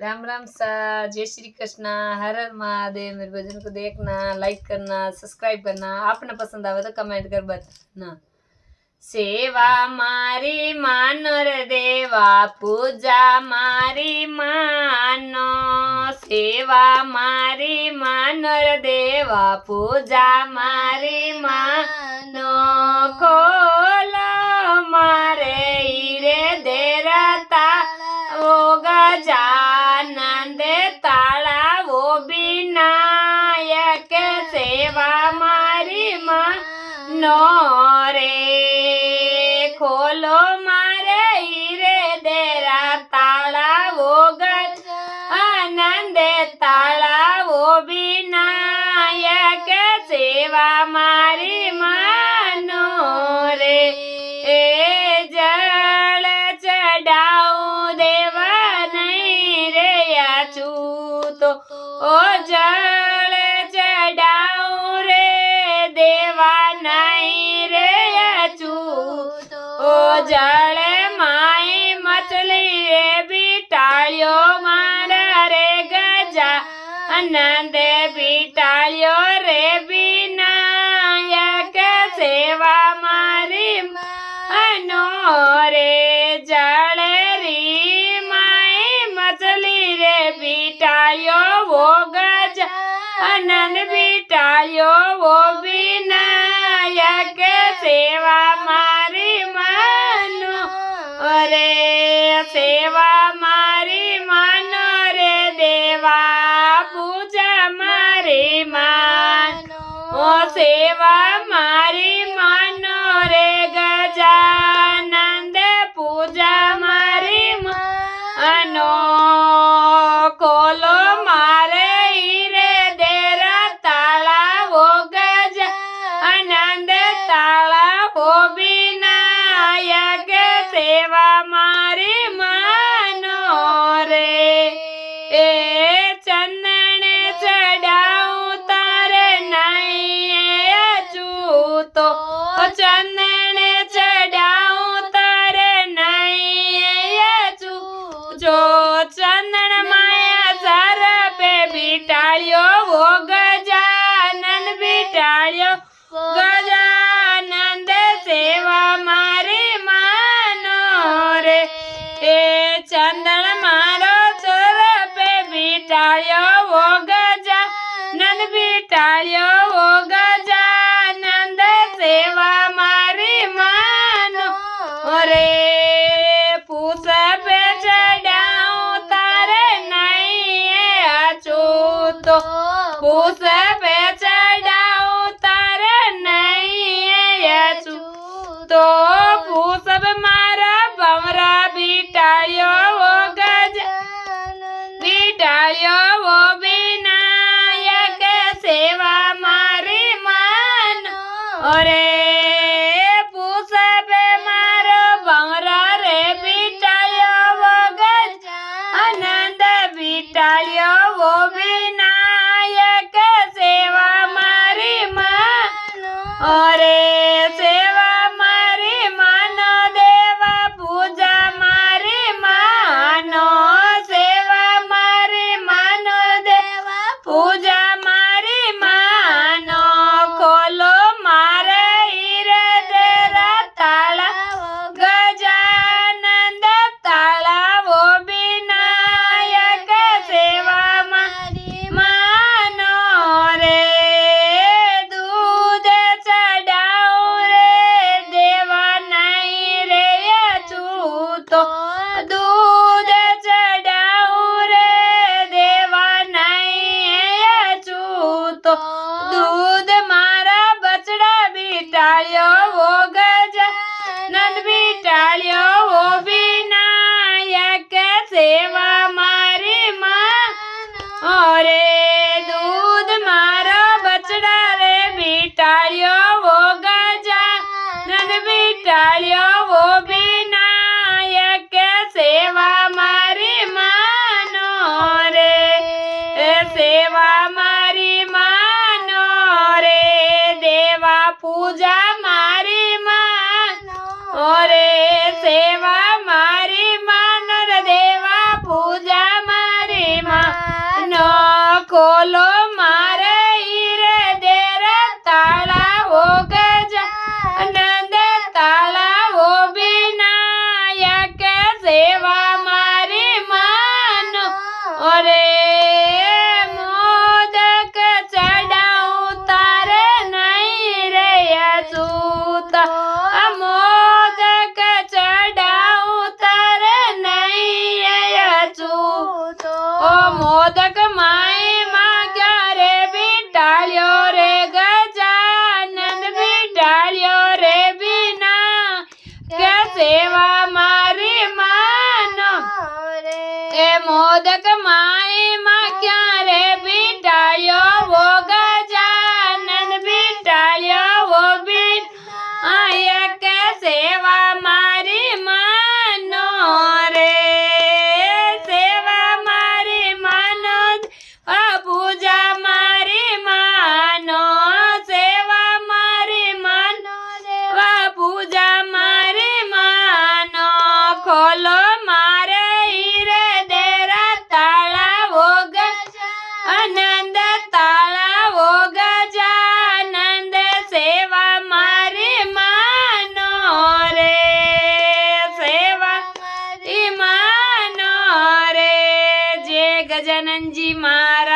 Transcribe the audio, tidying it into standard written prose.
राम राम सा। जय श्री कृष्ण। हर हर महादेव। मेरे भजन को देखना, लाइक करना, सब्सक्राइब करना। आपने पसंद आवे तो कमेंट कर बताना। सेवा मारी मानो रे देवा, पूजा मारी मानो। सेवा मारी मानो रे देवा, पूजा मारी मानो। खोलो मारे हीरे देरता वो गजानंद ताला वो विनायक। सेवा मारी मानो रे। खोलो मारे हीरे देरा ताला वो गजानंद ताला वो विनायक। सेवा मारी मानो रे। जल चढ़ाऊं देवा नहीं रे अछूतो। ओ जल चढ़ाऊं रे देवा नहीं रे अछूतो। ओ जल माई मछली रे बिटालियो मारा रे गजा आनंद बिटालियो रे विनायक। सेवा मारी मानो रे। जल री माई मछली रे बिटालियो वो गजा आनंद बिटालियो वो विनायक। सेवा मारी मानो रे। सेवा मारी मानो रे देवा, पूजा मारी मानो। ओ सेवा मारी मानो रे गजानंद, पूजा मारी मानो। खोलो मारे हीरे देरा ताला वो गजानंद ताला वो विनायक। सेवा मारी मानो रे। चंदन चढ़ाऊं तारे नहीं अछूतो। चंदन चढ़ाऊं तारे नहीं अछूतो। जो चंदन माया सर पे बिटालियो वो गजानन बिटालियो गजानंद। सेवा मारी मानो रे। चंदन मारो सर पे बिटालियो वो गजानन बिटालियो वो गजानंद। सेवा मारी मानो रे। पूछ पे चढ़ाऊं तारे नहीं अछूतो। पूछ पे चढ़ाऊं तारे नहीं अछूतो। पूछ मारा बमरा बिटालियो वो गजानन बिटालियो वो विनायक। सेवा मारी मानो रे। पूछ पे मारो बमरा रे बिटालियो वो गजानंद बिटालियो वो विनायक। सेवा मारी मानो रे। सेवा मारी मानो देवा, पूजा मारी मानो। सेवा मारी मानो देवा, पूजा मारी मानो। खोलो मारे हीरे देरा ताला गजानंद ताला वो विनायक। सेवा मारी मानो रे। दूध चढ़ाऊं रे देवा नहीं रे अछूतो। दूध चढ़ाऊं रे देवा नहीं अछूतो। दूध मारा बछड़ा बिटालियो वो गजानन बिटालियो वो विनायक। सेवा मारी मानो रे। दूध मारो बछड़ा रे बिटालियो वो गजानन बिटालियो वो विनायक। सेवा मारी मानो रे। सेवा मारी मानो रे देवा, पूजा मारी मानो रे। सेवा मारी मानो रे देवा, पूजा मारी ખોલો મારે હીરે દેર તાળા ઓ ગજાનંદ તાળા ઓ વિનાયક સેવા મારી માનો રે મોદક ચડાવું તારે નહીં રે અચૂત મોદક ચડાવું તારે નહીં અચૂત ઓ મોદક માય માં ક્યારે બિટાળ્યો રે ગજાનંદ બિટાળ્યો રે વિના કે સેવા મારી માનો એ મોદક માય માં ક્યારે બિટાળ્યો વો ગજાનંદ બિટાળ્યો વો વિના કે સેવા મારી માનો રે સેવા મારી માનો પૂજા મારી માનો સેવા મારી માનો પૂજા મારી માનો ખોલો મારે હીરે દેરા તાળા વો આનંદ તાળા વો ગજાનંદ સેવા મારી માનો રે સેવા મારી માનો રે જય ગજાનંદજી મહારાજ